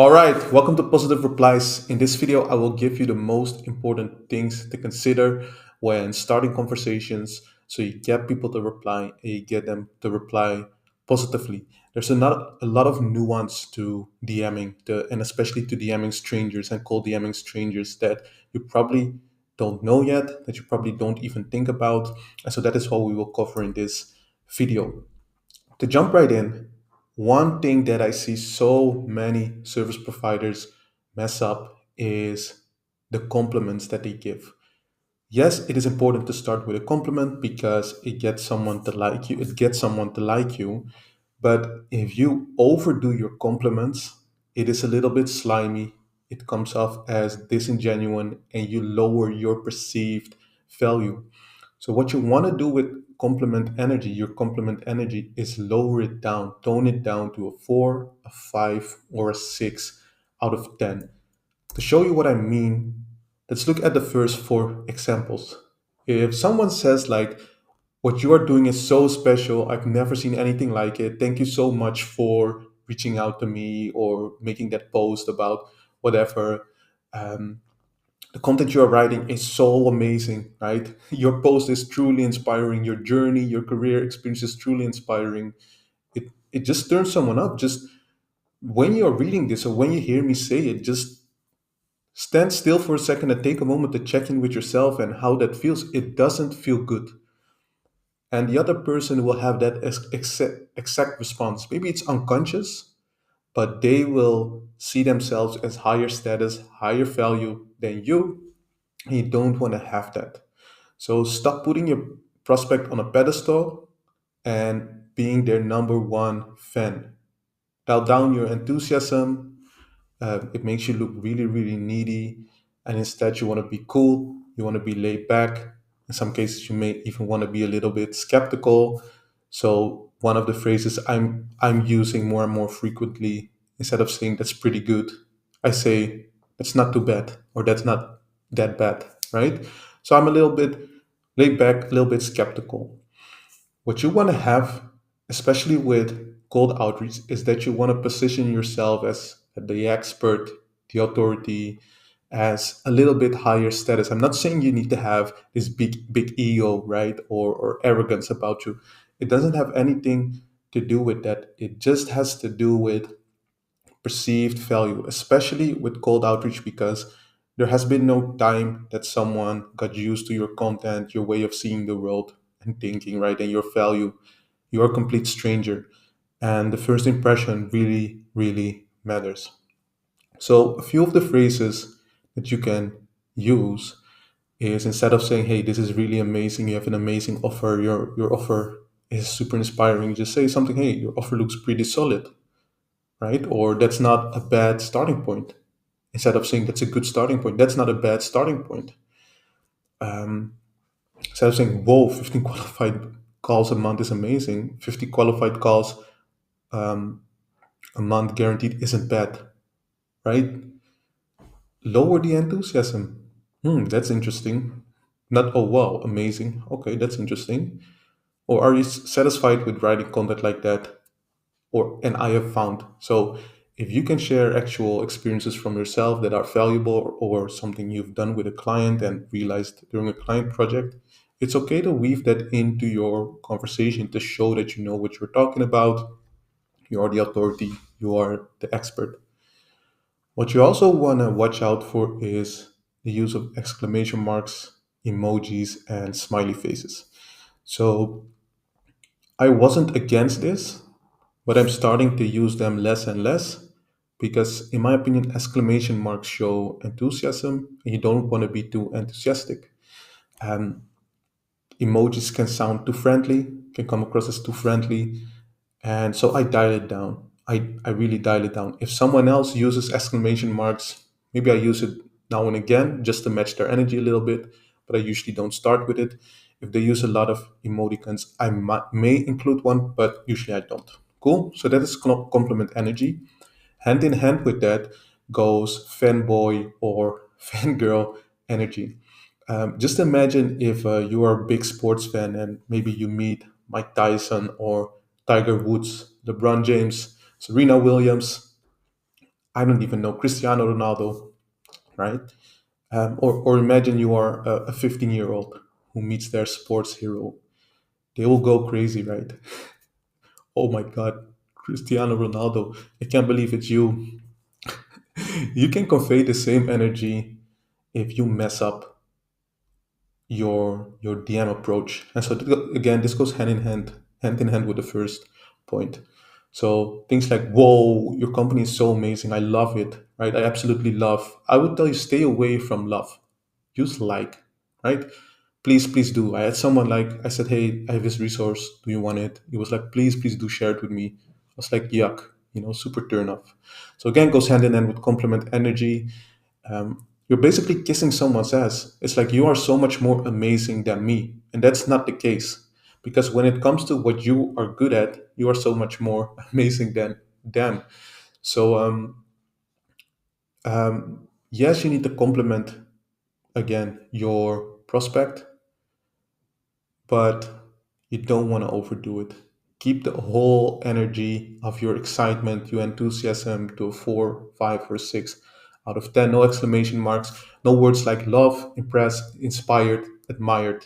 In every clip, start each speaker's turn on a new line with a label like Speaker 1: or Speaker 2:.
Speaker 1: All right, welcome to Positive Replies. In this video, I will give you the most important things to consider when starting conversations so you get people to reply and you get them to reply positively. There's a lot of nuance to DMing, and especially to DMing strangers and cold DMing strangers that you probably don't know yet, that you probably don't even think about. And so that is what we will cover in this video. To jump right in, one thing that I see so many service providers mess up is the compliments that they give. Yes, it is important to start with a compliment because it gets someone to like you. It gets someone to like you. But if you overdo your compliments, it is a little bit slimy. It comes off as disingenuous and you lower your perceived value. So what you want to do with your compliment energy is lower it down, tone it down to a 4, a 5, or a 6 out of 10. To show you what I mean, let's look at the first four examples. If someone says like, what you are doing is so special, I've never seen anything like it. Thank you so much for reaching out to me or making that post about whatever. Um, the content you are writing is so amazing, right? Your post is truly inspiring. Your journey, your career experience is truly inspiring. It just turns someone up. Just when you're reading this or when you hear me say it, just stand still for a second and take a moment to check in with yourself and how that feels. It doesn't feel good. And the other person will have that exact response. Maybe it's unconscious, but they will see themselves as higher status, higher value than you. And you don't want to have that. So stop putting your prospect on a pedestal and being their number one fan. Dial down your enthusiasm. It makes you look really, really needy. And instead, you want to be cool. You want to be laid back. In some cases, you may even want to be a little bit skeptical. So one of the phrases I'm using more and more frequently, instead of saying that's pretty good, I say that's not too bad or that's not that bad, right? So I'm a little bit laid back, a little bit skeptical. What you want to have, especially with cold outreach, is that you want to position yourself as the expert, the authority, as a little bit higher status. I'm not saying you need to have this big ego, right, or arrogance about you. It doesn't have anything to do with that. It just has to do with perceived value, especially with cold outreach, because there has been no time that someone got used to your content, your way of seeing the world and thinking, right? And your value. You're a complete stranger. And the first impression really, really matters. So, a few of the phrases that you can use is instead of saying, hey, this is really amazing, you have an amazing offer, your offer is super inspiring, just say something, hey, your offer looks pretty solid, right? Or that's not a bad starting point. Instead of saying that's a good starting point, that's not a bad starting point. Um, Instead of saying, whoa, 15 qualified calls a month is amazing, 50 qualified calls um, a month guaranteed isn't bad, right? Lower the enthusiasm. That's interesting. Not, oh, wow, amazing. Okay, that's interesting. Or are you satisfied with writing content like that? Or and I have found. So if you can share actual experiences from yourself that are valuable or something you've done with a client and realized during a client project, it's okay to weave that into your conversation to show that you know what you're talking about. You are the authority, you are the expert. What you also want to watch out for is the use of exclamation marks, emojis, and smiley faces. So I wasn't against this, but I'm starting to use them less and less because, in my opinion, exclamation marks show enthusiasm and you don't want to be too enthusiastic. Um, Emojis can sound too friendly, can come across as too friendly, and so I dial it down. I really dial it down. If someone else uses exclamation marks, maybe I use it now and again just to match their energy a little bit, but I usually don't start with it. If they use a lot of emoticons, may include one, but usually I don't. Cool. So that is complement energy. Hand in hand with that goes fanboy or fangirl energy. Just imagine if you are a big sports fan and maybe you meet Mike Tyson or Tiger Woods, LeBron James, Serena Williams. I don't even know, Cristiano Ronaldo, right? Or imagine you are a 15-year-old who meets their sports hero. They will go crazy, right? Oh my God, Cristiano Ronaldo, I can't believe it's you. You can convey the same energy if you mess up your DM approach. And so again, this goes hand in hand with the first point. So things like, whoa, your company is so amazing. I love it, right? I absolutely love. I would tell you, stay away from love. Use like, right? Please do. I had someone like, I said, hey, I have this resource. Do you want it? He was like, please do share it with me. I was like, yuck, super turn off. So again, goes hand in hand with compliment energy. You're basically kissing someone's ass. It's like you are so much more amazing than me. And that's not the case. Because when it comes to what you are good at, you are so much more amazing than them. So, yes, you need to compliment again your prospect, but you don't want to overdo it. Keep the whole energy of your excitement, your enthusiasm to a 4, 5, or 6 out of 10. No exclamation marks, no words like love, impressed, inspired, admired.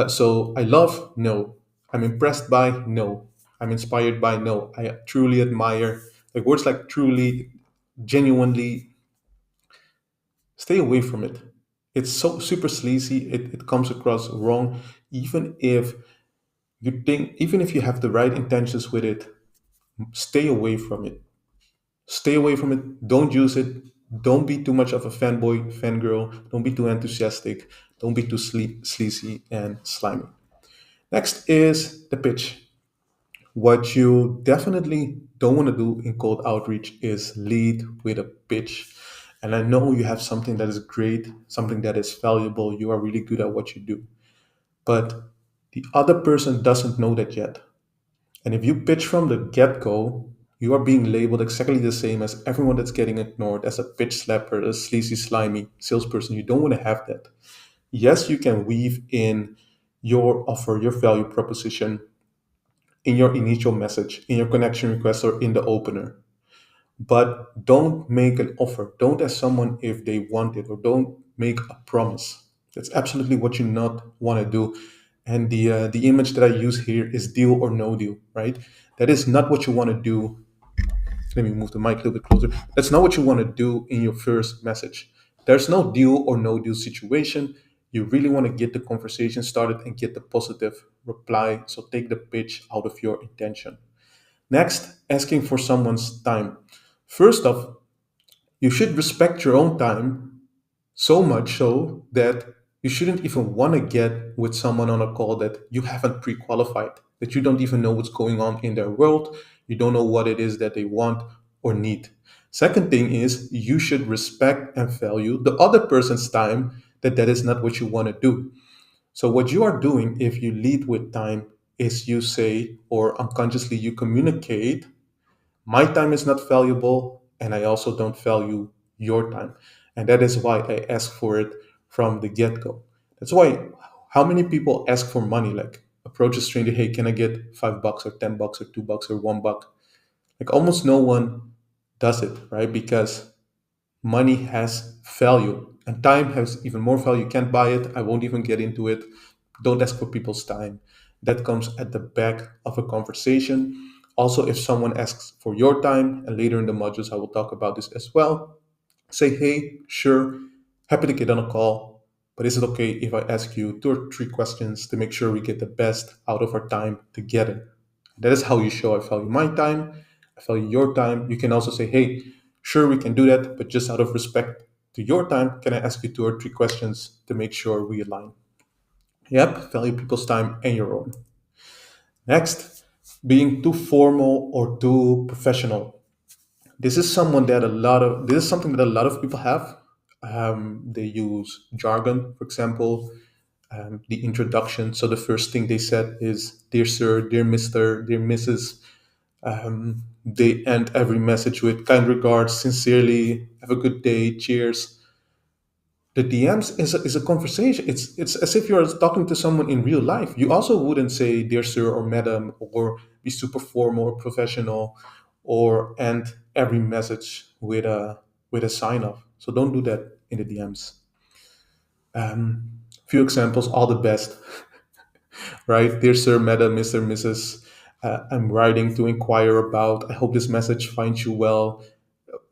Speaker 1: So I love, no. I'm impressed by, no. I'm inspired by, no. I truly admire. Like words like truly, genuinely, stay away from it. It's so super sleazy. It comes across wrong, even if even if you have the right intentions with it. Stay away from it. Stay away from it. Don't use it. Don't be too much of a fanboy, fangirl. Don't be too enthusiastic. Don't be too sleazy and slimy. Next is the pitch. What you definitely don't want to do in cold outreach is lead with a pitch. And I know you have something that is great, something that is valuable. You are really good at what you do. But the other person doesn't know that yet. And if you pitch from the get go, you are being labeled exactly the same as everyone that's getting ignored as a pitch slapper, a sleazy, slimy salesperson. You don't want to have that. Yes, you can weave in your offer, your value proposition in your initial message, in your connection request, or in the opener. But don't make an offer. Don't ask someone if they want it, or don't make a promise. That's absolutely what you not want to do. And the image that I use here is deal or no deal, right? That is not what you want to do. Let me move the mic a little bit closer. That's not what you want to do in your first message. There's no deal or no deal situation. You really want to get the conversation started and get the positive reply. So take the pitch out of your intention. Next, asking for someone's time. First off, you should respect your own time so much so that you shouldn't even want to get with someone on a call that you haven't pre-qualified, that you don't even know what's going on in their world, you don't know what it is that they want or need. Second thing is you should respect and value the other person's time, that is not what you want to do. So what you are doing if you lead with time is you say, or unconsciously you communicate, my time is not valuable, and I also don't value your time. And that is why I ask for it from the get go. That's why, how many people ask for money? Like, approach a stranger, hey, can I get $5 or $10 or $2 or $1? Like, almost no one does it, right? Because money has value and time has even more value. You can't buy it. I won't even get into it. Don't ask for people's time. That comes at the back of a conversation. Also, if someone asks for your time, and later in the modules I will talk about this as well, say, hey, sure, happy to get on a call, but is it okay if I ask you 2 or 3 questions to make sure we get the best out of our time together? That is how you show I value my time, I value your time. You can also say, hey, sure, we can do that, but just out of respect to your time, can I ask you 2 or 3 questions to make sure we align? Yep, value people's time and your own. Next, being too formal or too professional. This is something that a lot of people have. They use jargon, for example, the introduction. So the first thing they said is, dear sir, dear Mr., dear Mrs. They end every message with kind regards, sincerely, have a good day, cheers. The DMs is a conversation. It's as if you're talking to someone in real life. You also wouldn't say dear sir or madam or be super formal or professional or end every message with a sign off. So don't do that in the DMs. Few examples, all the best, right? Dear Sir, Madam, Mr., Mrs. I'm writing to inquire about. I hope this message finds you well.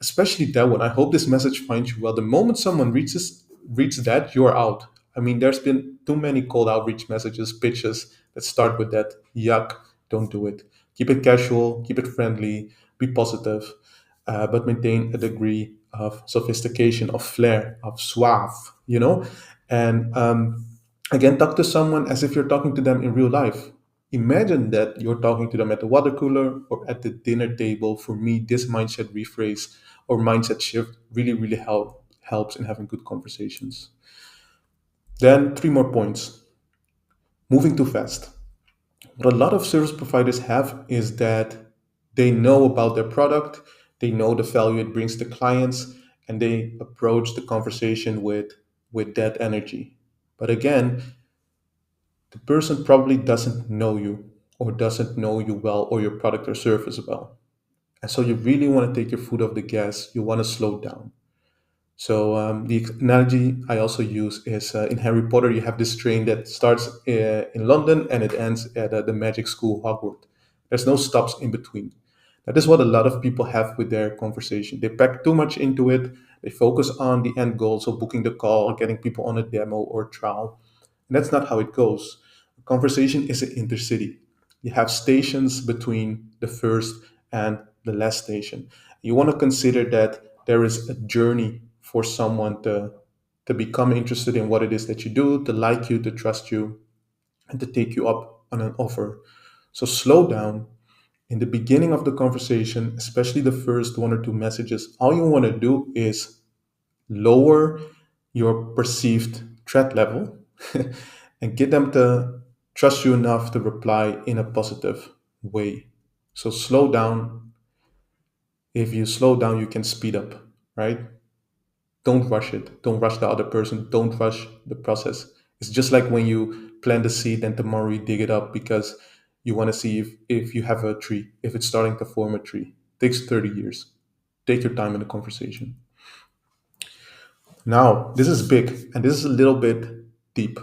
Speaker 1: Especially that one. I hope this message finds you well. The moment someone reads that, you're out. I mean, there's been too many cold outreach messages, pitches that start with that. Yuck, don't do it. Keep it casual, keep it friendly, be positive, but maintain a degree of sophistication, of flair, of suave, you know? And again, talk to someone as if you're talking to them in real life. Imagine that you're talking to them at the water cooler or at the dinner table. For me, this mindset rephrase or mindset shift really helps in having good conversations. Then three more points. Moving too fast. What a lot of service providers have is that they know about their product, they know the value it brings to clients, and they approach the conversation with that energy. But again, the person probably doesn't know you or doesn't know you well or your product or service well. And so you really want to take your foot off the gas. You want to slow down. So the analogy I also use is in Harry Potter, you have this train that starts in London and it ends at the magic school Hogwarts. There's no stops in between. That is what a lot of people have with their conversation. They pack too much into it. They focus on the end goal, so booking the call or getting people on a demo or trial. And that's not how it goes. A conversation is an intercity. You have stations between the first and the last station. You want to consider that there is a journey for someone to become interested in what it is that you do, to like you, to trust you, and to take you up on an offer. So slow down. In the beginning of the conversation, especially the first one or two messages, all you want to do is lower your perceived threat level and get them to trust you enough to reply in a positive way. So slow down. If you slow down, you can speed up, right? Don't rush it. Don't rush the other person. Don't rush the process. It's just like when you plant a seed and tomorrow you dig it up because you want to see if you have a tree, if it's starting to form a tree. It takes 30 years. Take your time in the conversation. Now, this is big and this is a little bit deep.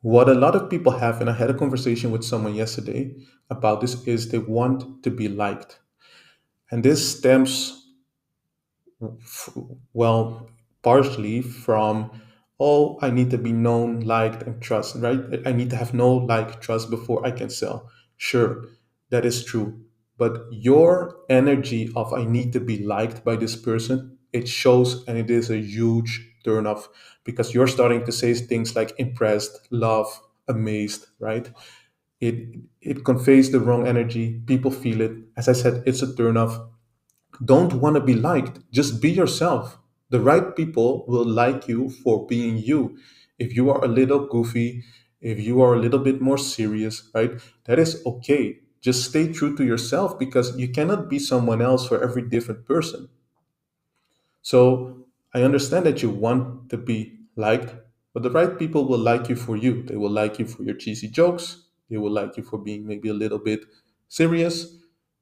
Speaker 1: What a lot of people have, and I had a conversation with someone yesterday about this, is they want to be liked. And this stems f- well, partially from, oh, I need to be known, liked, and trust, right? I need to have no like, trust before I can sell. Sure, that is true. But your energy of I need to be liked by this person, it shows and it is a huge turn off because you're starting to say things like impressed, love, amazed, right? It conveys the wrong energy. People feel it. As I said, it's a turn off. Don't want to be liked. Just be yourself. The right people will like you for being you. If you are a little goofy, if you are a little bit more serious, right? That is okay. Just stay true to yourself because you cannot be someone else for every different person. So I understand that you want to be liked, but the right people will like you for you. They will like you for your cheesy jokes. They will like you for being maybe a little bit serious.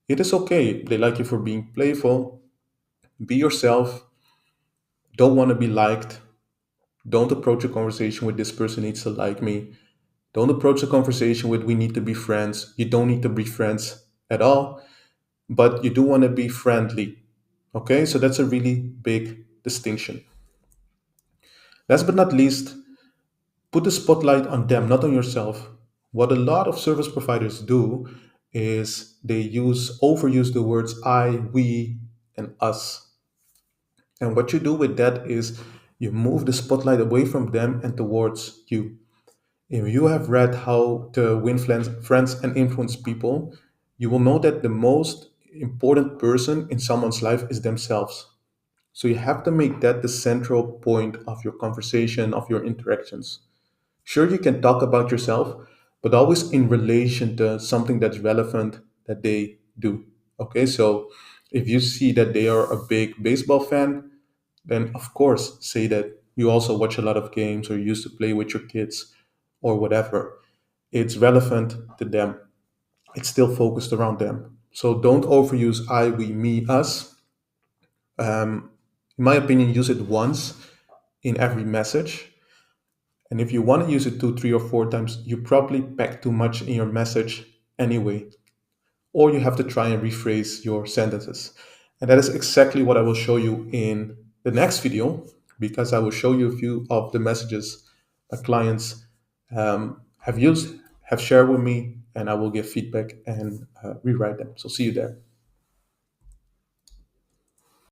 Speaker 1: It is okay. They like you for being playful. Be yourself. Don't want to be liked. Don't approach a conversation with this person needs to like me. Don't approach a conversation with we need to be friends. You don't need to be friends at all, but you do want to be friendly. Okay, so that's a really big distinction. Last but not least, put the spotlight on them, not on yourself. What a lot of service providers do is they overuse the words I, we, and us. And what you do with that is you move the spotlight away from them and towards you. If you have read How to Win Friends and Influence People, you will know that the most important person in someone's life is themselves. So you have to make that the central point of your conversation, of your interactions. Sure, you can talk about yourself, but always in relation to something that's relevant that they do. Okay, so if you see that they are a big baseball fan, then of course say that you also watch a lot of games or you used to play with your kids or whatever. It's relevant to them. It's still focused around them. So don't overuse I, we, me, us. In my opinion, use it once in every message. And if you want to use it two, three, or four times, you probably pack too much in your message anyway. Or you have to try and rephrase your sentences. And that is exactly what I will show you in the next video, because I will show you a few of the messages clients have used, have shared with me, and I will give feedback and rewrite them. So see you there.